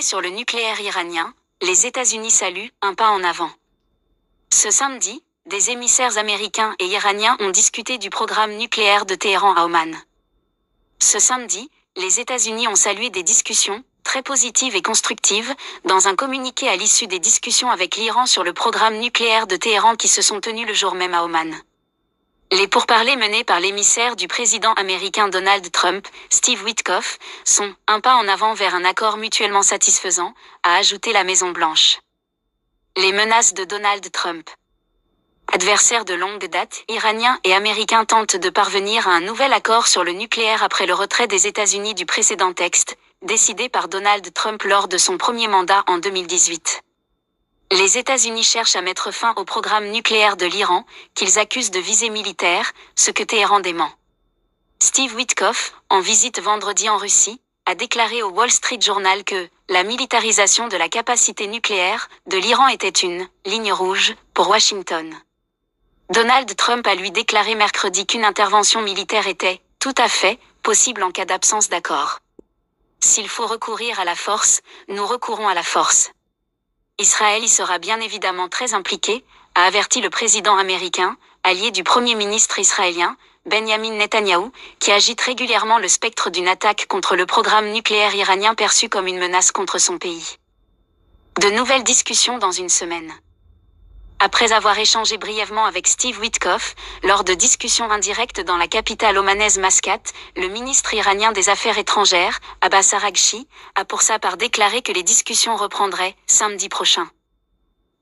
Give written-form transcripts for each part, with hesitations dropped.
sur le nucléaire iranien, les États-Unis saluent un pas en avant. Ce samedi, des émissaires américains et iraniens ont discuté du programme nucléaire de Téhéran à Oman. Ce samedi, les États-Unis ont salué des discussions, très positives et constructives, dans un communiqué à l'issue des discussions avec l'Iran sur le programme nucléaire de Téhéran qui se sont tenues le jour même à Oman. Les pourparlers menés par l'émissaire du président américain Donald Trump, Steve Witkoff, sont un pas en avant vers un accord mutuellement satisfaisant, a ajouté la Maison-Blanche. Les menaces de Donald Trump. Adversaires de longue date, Iraniens et Américains tentent de parvenir à un nouvel accord sur le nucléaire après le retrait des États-Unis du précédent texte, décidé par Donald Trump lors de son premier mandat en 2018. Les États-Unis cherchent à mettre fin au programme nucléaire de l'Iran, qu'ils accusent de visée militaire, ce que Téhéran dément. Steve Witkoff, en visite vendredi en Russie, a déclaré au Wall Street Journal que la militarisation de la capacité nucléaire de l'Iran était une ligne rouge pour Washington. Donald Trump a lui déclaré mercredi qu'une intervention militaire était tout à fait possible en cas d'absence d'accord. S'il faut recourir à la force, nous recourons à la force. Israël y sera bien évidemment très impliqué, a averti le président américain, allié du premier ministre israélien, Benjamin Netanyahou, qui agite régulièrement le spectre d'une attaque contre le programme nucléaire iranien perçu comme une menace contre son pays. De nouvelles discussions dans une semaine. Après avoir échangé brièvement avec Steve Witkoff, lors de discussions indirectes dans la capitale omanaise Mascate, le ministre iranien des Affaires étrangères, Abbas Araghchi, a pour sa part déclaré que les discussions reprendraient samedi prochain.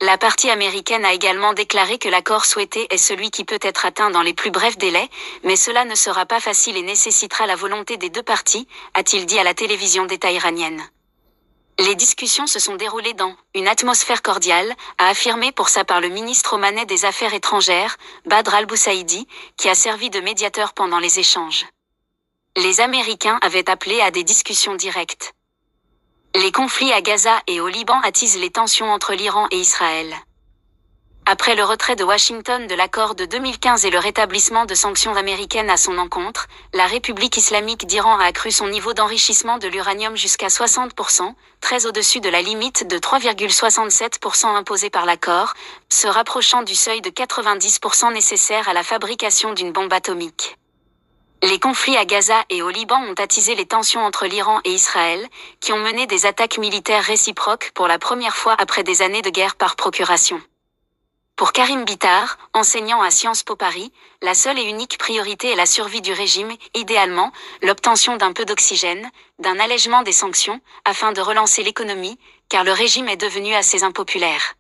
La partie américaine a également déclaré que l'accord souhaité est celui qui peut être atteint dans les plus brefs délais, mais cela ne sera pas facile et nécessitera la volonté des deux parties, a-t-il dit à la télévision d'État iranienne. Les discussions se sont déroulées dans une atmosphère cordiale, a affirmé pour sa part le ministre omanais des Affaires étrangères, Badr al-Boussaïdi, qui a servi de médiateur pendant les échanges. Les Américains avaient appelé à des discussions directes. Les conflits à Gaza et au Liban attisent les tensions entre l'Iran et Israël. Après le retrait de Washington de l'accord de 2015 et le rétablissement de sanctions américaines à son encontre, la République islamique d'Iran a accru son niveau d'enrichissement de l'uranium jusqu'à 60%, très au-dessus de la limite de 3,67% imposée par l'accord, se rapprochant du seuil de 90% nécessaire à la fabrication d'une bombe atomique. Les conflits à Gaza et au Liban ont attisé les tensions entre l'Iran et Israël, qui ont mené des attaques militaires réciproques pour la première fois après des années de guerre par procuration. Pour Karim Bitar, enseignant à Sciences Po Paris, la seule et unique priorité est la survie du régime, idéalement, l'obtention d'un peu d'oxygène, d'un allègement des sanctions, afin de relancer l'économie, car le régime est devenu assez impopulaire.